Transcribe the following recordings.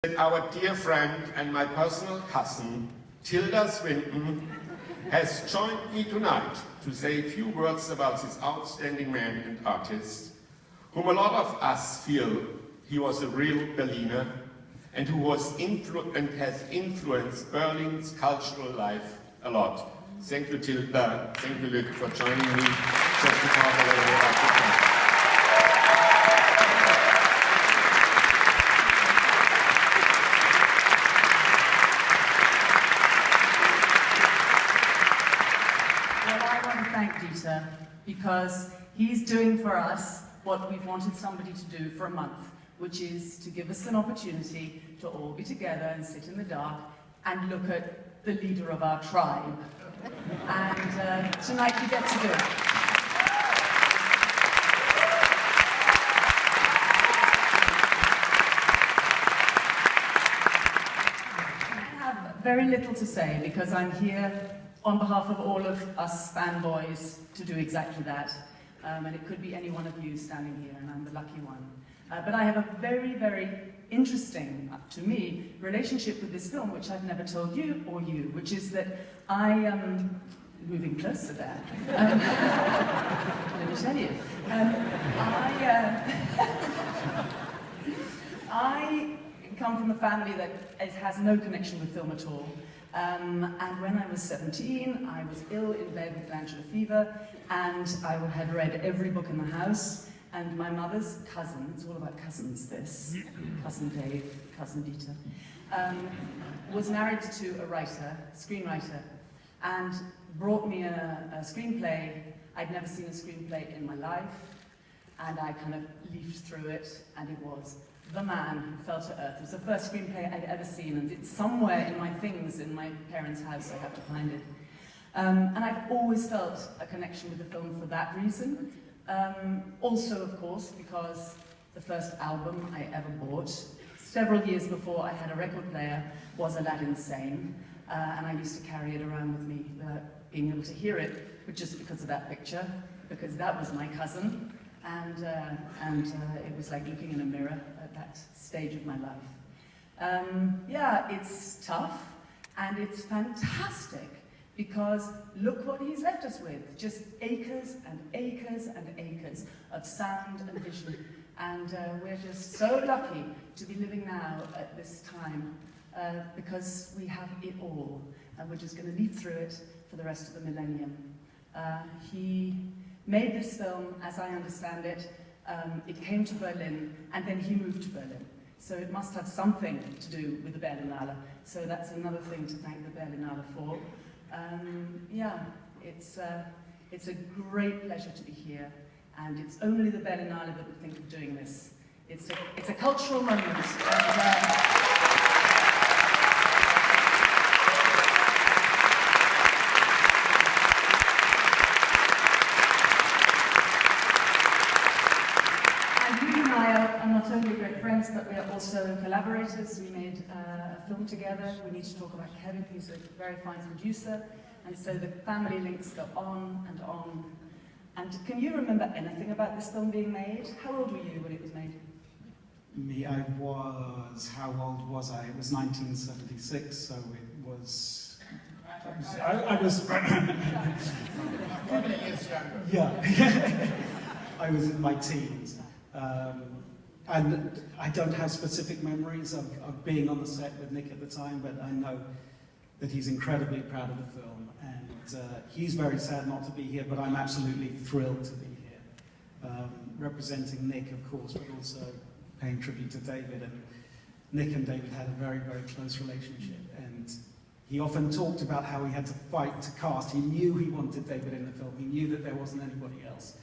Our dear friend and my personal cousin, Tίλντα Σουίντον, has joined me tonight to say a few words about this outstanding man and artist, whom a lot of us feel he was a real Berliner and who was has influenced Berlin's cultural life a lot. Thank you, Tίλντα. Thank you, Luc, for joining me just to talk a little bit about the film. Because he's doing for us what we've wanted somebody to do for a month, which is to give us an opportunity to all be together and sit in the dark and look at the leader of our tribe. And tonight we get to do it. I have very little to say because I'm here on behalf of all of us fanboys to do exactly that. And it could be any one of you standing here, and I'm the lucky one. But I have a very, very interesting, to me, relationship with this film, which I've never told you or you, which is that I am moving closer there. Let me tell you. I come from a family that has no connection with film at all. And when I was 17, I was ill in bed with glandular fever, and I had read every book in the house, and my mother's cousin, it's all about cousins this, cousin Dave, cousin Dieter, was married to a writer, screenwriter, and brought me a screenplay. I'd never seen a screenplay in my life, and I kind of leafed through it, and it was The Man Who Fell to Earth. It was the first screenplay I'd ever seen, and it's somewhere in my things in my parents' house. I have to find it. And I've always felt a connection with the film for that reason. Also, of course, because the first album I ever bought, several years before I had a record player, was Aladdin Sane, and I used to carry it around with me without being able to hear it, but just because of that picture, because that was my cousin. And it was like looking in a mirror at that stage of my life. Yeah, it's tough and it's fantastic because look what he's left us with. Just acres and acres and acres of sound and vision. And we're just so lucky to be living now at this time because we have it all. And we're just going to leaf through it for the rest of the millennium. He made this film, as I understand it, it came to Berlin, and then he moved to Berlin. So it must have something to do with the Berlinale. So that's another thing to thank the Berlinale for. Yeah, it's a great pleasure to be here, and it's only the Berlinale that would think of doing this. It's a cultural moment. Not only great friends, but we are also collaborators. We made a film together. We need to talk about Kevin, who's a very fine producer. And so the family links go on and on. And can you remember anything about this film being made? How old were you when it was made? Me, how old was I? It was 1976, so it was... I was... 20 years younger. Yeah. I was in my teens. And I don't have specific memories of being on the set with Nick at the time, but I know that he's incredibly proud of the film. And he's very sad not to be here, but I'm absolutely thrilled to be here. Representing Nick, of course, but also paying tribute to David. And Nick and David had a very, very close relationship. And he often talked about how he had to fight to cast. He knew he wanted David in the film. He knew that there wasn't anybody else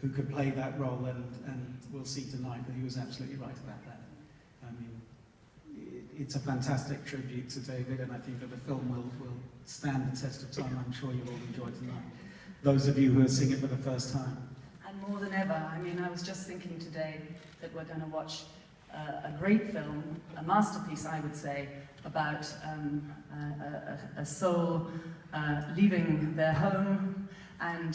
who could play that role, and we'll see tonight that he was absolutely right about that. I mean, it's a fantastic tribute to David, and I think that the film will stand the test of time. I'm sure you'll all enjoy tonight. Those of you who are seeing it for the first time. And more than ever, I mean, I was just thinking today that we're going to watch a great film, a masterpiece, I would say, about a soul leaving their home and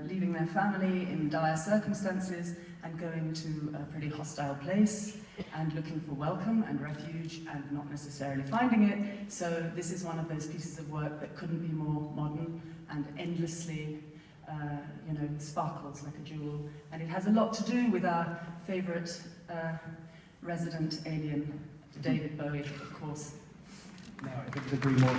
leaving their family in dire circumstances and going to a pretty hostile place. and looking for welcome and refuge and not necessarily finding it. So this is one of those pieces of work that couldn't be more modern and endlessly, sparkles like a jewel. And it has a lot to do with our favourite resident alien, David Bowie, of course. No, I couldn't agree more.